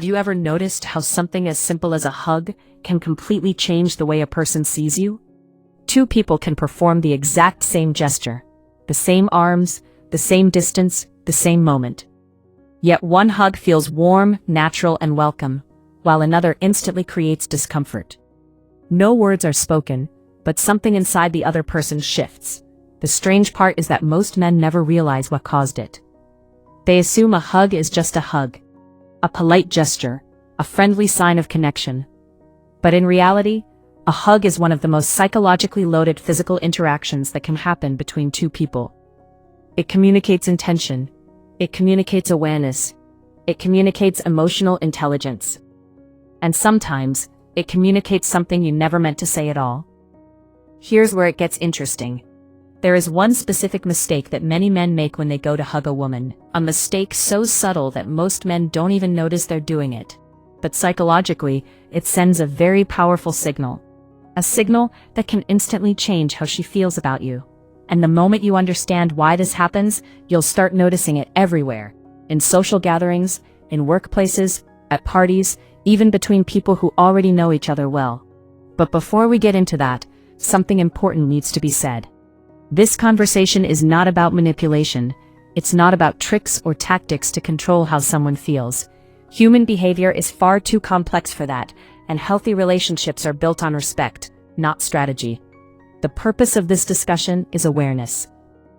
Have you ever noticed how something as simple as a hug can completely change the way a person sees you? Two people can perform the exact same gesture, the same arms, the same distance, the same moment. Yet one hug feels warm, natural, and welcome, while another instantly creates discomfort. No words are spoken, but something inside the other person shifts. The strange part is that most men never realize what caused it. They assume a hug is just a hug, a polite gesture, a friendly sign of connection. But in reality, a hug is one of the most psychologically loaded physical interactions that can happen between two people. It communicates intention. It communicates awareness. It communicates emotional intelligence. And sometimes, it communicates something you never meant to say at all. Here's where it gets interesting. There is one specific mistake that many men make when they go to hug a woman, a mistake so subtle that most men don't even notice they're doing it. But psychologically, it sends a very powerful signal. A signal that can instantly change how she feels about you. And the moment you understand why this happens, you'll start noticing it everywhere. In social gatherings, in workplaces, at parties, even between people who already know each other well. But before we get into that, something important needs to be said. This conversation is not about manipulation. It's not about tricks or tactics to control how someone feels. Human behavior is far too complex for that, and healthy relationships are built on respect, not strategy. The purpose of this discussion is awareness.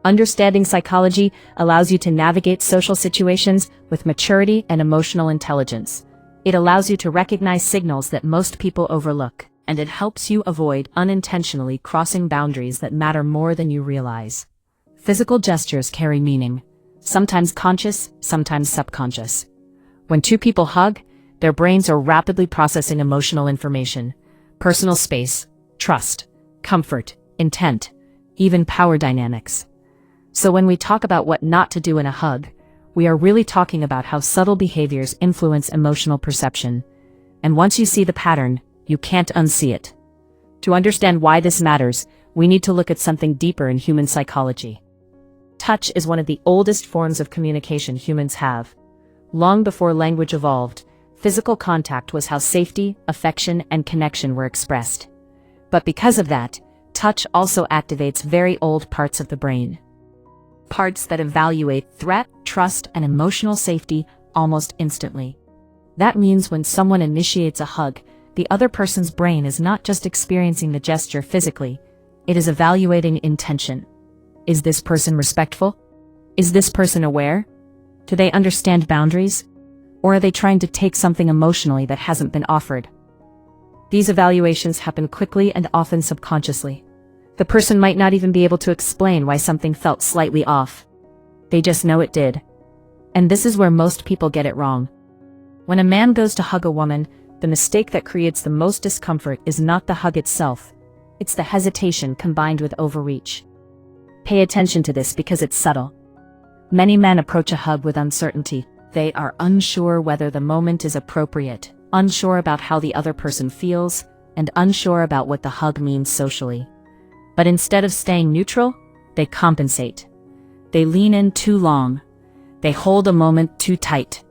Understanding psychology allows you to navigate social situations with maturity and emotional intelligence. It allows you to recognize signals that most people overlook, and it helps you avoid unintentionally crossing boundaries that matter more than you realize. Physical gestures carry meaning, sometimes conscious, sometimes subconscious. When two people hug, their brains are rapidly processing emotional information, personal space, trust, comfort, intent, even power dynamics. So when we talk about what not to do in a hug, we are really talking about how subtle behaviors influence emotional perception. And once you see the pattern, you can't unsee it. To understand why this matters, we need to look at something deeper in human psychology. Touch is one of the oldest forms of communication humans have. Long before language evolved, physical contact was how safety, affection, and connection were expressed. But because of that, touch also activates very old parts of the brain. Parts that evaluate threat, trust, and emotional safety almost instantly. That means when someone initiates a hug, the other person's brain is not just experiencing the gesture physically, it is evaluating intention. Is this person respectful? Is this person aware? Do they understand boundaries? Or are they trying to take something emotionally that hasn't been offered? These evaluations happen quickly and often subconsciously. The person might not even be able to explain why something felt slightly off. They just know it did. And this is where most people get it wrong. When a man goes to hug a woman, the mistake that creates the most discomfort is not the hug itself. It's the hesitation combined with overreach. Pay attention to this because it's subtle. Many men approach a hug with uncertainty. They are unsure whether the moment is appropriate, unsure about how the other person feels, and unsure about what the hug means socially. But instead of staying neutral, they compensate. They lean in too long. They hold a moment too tight,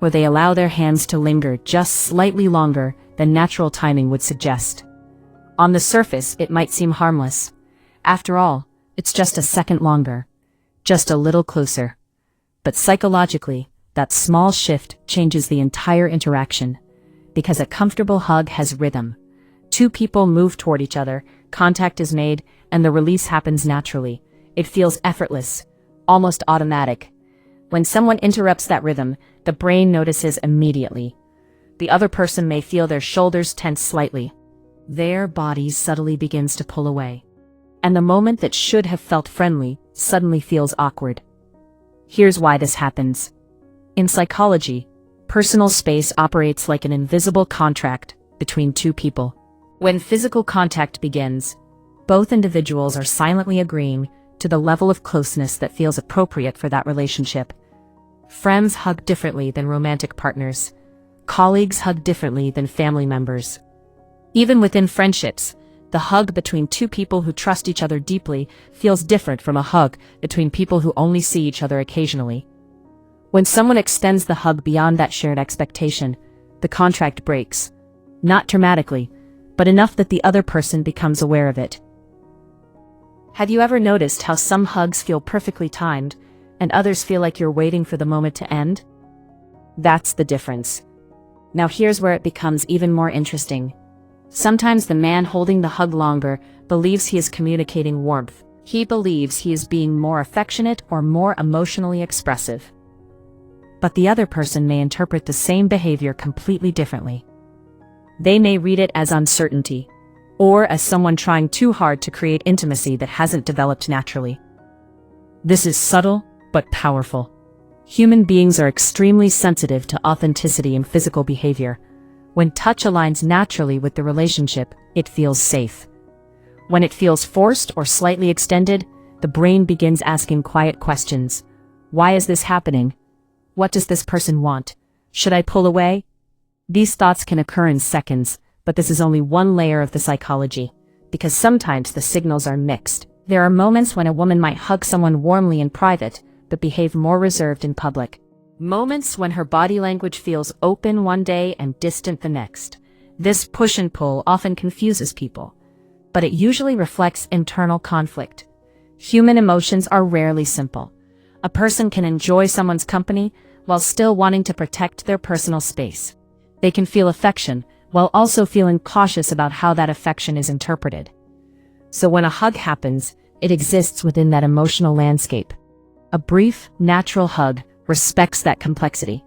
where they allow their hands to linger just slightly longer than natural timing would suggest. On the surface, it might seem harmless. After all, it's just a second longer, just a little closer. But psychologically, that small shift changes the entire interaction, because a comfortable hug has rhythm. Two people move toward each other, contact is made, and the release happens naturally. It feels effortless, almost automatic. When someone interrupts that rhythm, the brain notices immediately. The other person may feel their shoulders tense slightly. Their body subtly begins to pull away. And the moment that should have felt friendly suddenly feels awkward. Here's why this happens. In psychology, personal space operates like an invisible contract between two people. When physical contact begins, both individuals are silently agreeing to the level of closeness that feels appropriate for that relationship. Friends hug differently than romantic partners. Colleagues hug differently than family members. Even within friendships, the hug between two people who trust each other deeply feels different from a hug between people who only see each other occasionally. When someone extends the hug beyond that shared expectation, the contract breaks. Not dramatically, but enough that the other person becomes aware of it. Have you ever noticed how some hugs feel perfectly timed, and others feel like you're waiting for the moment to end? That's the difference. Now here's where it becomes even more interesting. Sometimes the man holding the hug longer believes he is communicating warmth. He believes he is being more affectionate or more emotionally expressive. But the other person may interpret the same behavior completely differently. They may read it as uncertainty, or as someone trying too hard to create intimacy that hasn't developed naturally. This is subtle, but powerful. Human beings are extremely sensitive to authenticity in physical behavior. When touch aligns naturally with the relationship, it feels safe. When it feels forced or slightly extended, the brain begins asking quiet questions. Why is this happening? What does this person want? Should I pull away? These thoughts can occur in seconds, but this is only one layer of the psychology, because sometimes the signals are mixed. There are moments when a woman might hug someone warmly in private, but behave more reserved in public. Moments when her body language feels open one day and distant the next. This push and pull often confuses people, but it usually reflects internal conflict. Human emotions are rarely simple. A person can enjoy someone's company while still wanting to protect their personal space. They can feel affection while also feeling cautious about how that affection is interpreted. So when a hug happens, it exists within that emotional landscape. A brief, natural hug respects that complexity.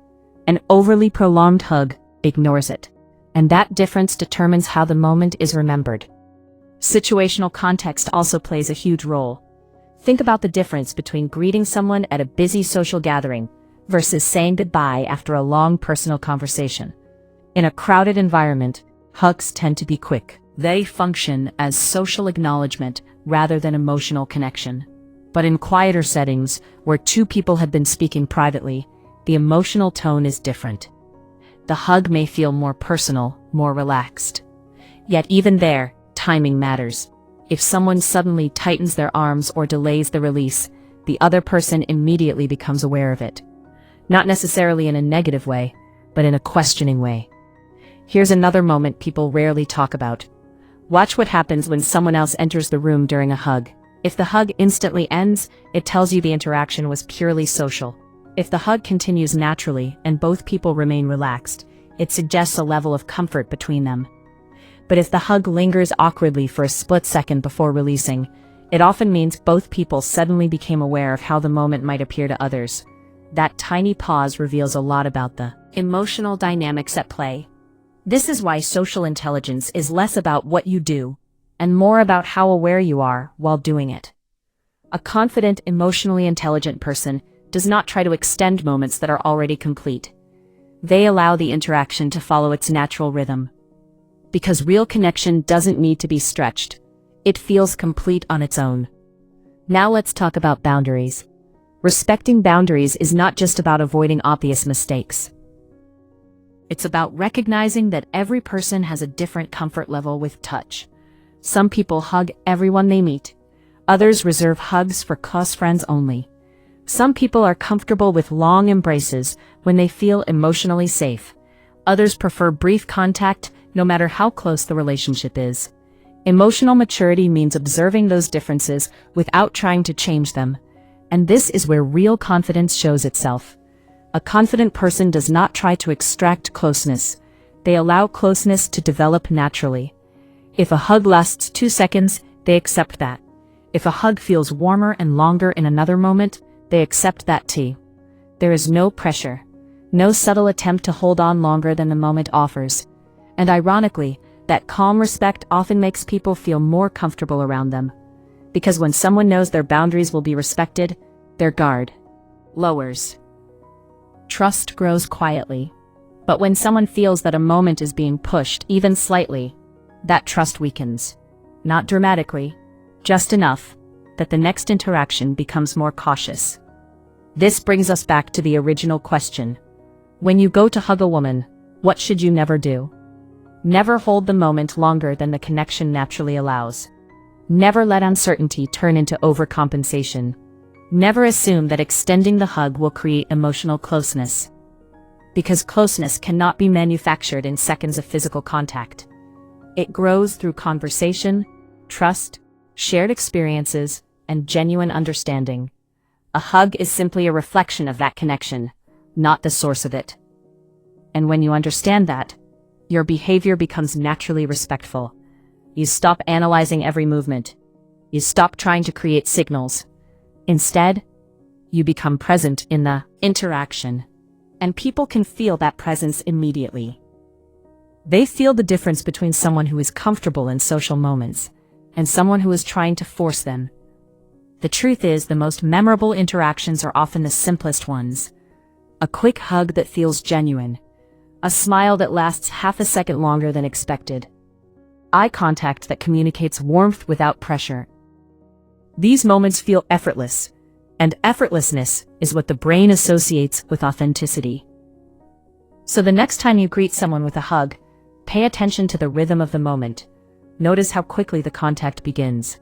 An overly prolonged hug ignores it. And that difference determines how the moment is remembered. Situational context also plays a huge role. Think about the difference between greeting someone at a busy social gathering versus saying goodbye after a long personal conversation. In a crowded environment, hugs tend to be quick. They function as social acknowledgement rather than emotional connection. But in quieter settings, where two people have been speaking privately, the emotional tone is different. The hug may feel more personal, more relaxed. Yet even there, timing matters. If someone suddenly tightens their arms or delays the release, the other person immediately becomes aware of it. Not necessarily in a negative way, but in a questioning way. Here's another moment people rarely talk about. Watch what happens when someone else enters the room during a hug. If the hug instantly ends, it tells you the interaction was purely social. If the hug continues naturally and both people remain relaxed, it suggests a level of comfort between them. But if the hug lingers awkwardly for a split second before releasing, it often means both people suddenly became aware of how the moment might appear to others. That tiny pause reveals a lot about the emotional dynamics at play. This is why social intelligence is less about what you do, and more about how aware you are while doing it. A confident, emotionally intelligent person does not try to extend moments that are already complete. They allow the interaction to follow its natural rhythm. Because real connection doesn't need to be stretched. It feels complete on its own. Now let's talk about boundaries. Respecting boundaries is not just about avoiding obvious mistakes. It's about recognizing that every person has a different comfort level with touch. Some people hug everyone they meet. Others reserve hugs for close friends only. Some people are comfortable with long embraces when they feel emotionally safe. Others prefer brief contact, no matter how close the relationship is. Emotional maturity means observing those differences without trying to change them. And this is where real confidence shows itself. A confident person does not try to extract closeness. They allow closeness to develop naturally. If a hug lasts 2 seconds, they accept that. If a hug feels warmer and longer in another moment, they accept that too. There is no pressure, no subtle attempt to hold on longer than the moment offers. And ironically, that calm respect often makes people feel more comfortable around them. Because when someone knows their boundaries will be respected, their guard lowers. Trust grows quietly. But when someone feels that a moment is being pushed, even slightly, that trust weakens. Not dramatically, just enough that the next interaction becomes more cautious. This brings us back to the original question. When you go to hug a woman, what should you never do? Never hold the moment longer than the connection naturally allows. Never let uncertainty turn into overcompensation. Never assume that extending the hug will create emotional closeness. Because closeness cannot be manufactured in seconds of physical contact. It grows through conversation, trust, shared experiences, and genuine understanding. A hug is simply a reflection of that connection, not the source of it. And when you understand that, your behavior becomes naturally respectful. You stop analyzing every movement. You stop trying to create signals. Instead, you become present in the interaction. And people can feel that presence immediately. They feel the difference between someone who is comfortable in social moments and someone who is trying to force them. The truth is, the most memorable interactions are often the simplest ones. A quick hug that feels genuine. A smile that lasts half a second longer than expected. Eye contact that communicates warmth without pressure. These moments feel effortless, and effortlessness is what the brain associates with authenticity. So the next time you greet someone with a hug, pay attention to the rhythm of the moment. Notice how quickly the contact begins.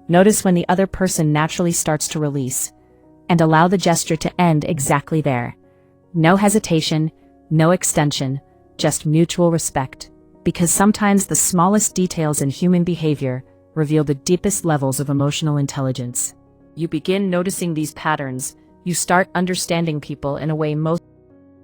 Notice when the other person naturally starts to release, and allow the gesture to end exactly there. No hesitation, no extension, just mutual respect. Because sometimes the smallest details in human behavior reveal the deepest levels of emotional intelligence. You begin noticing these patterns, you start understanding people in a way most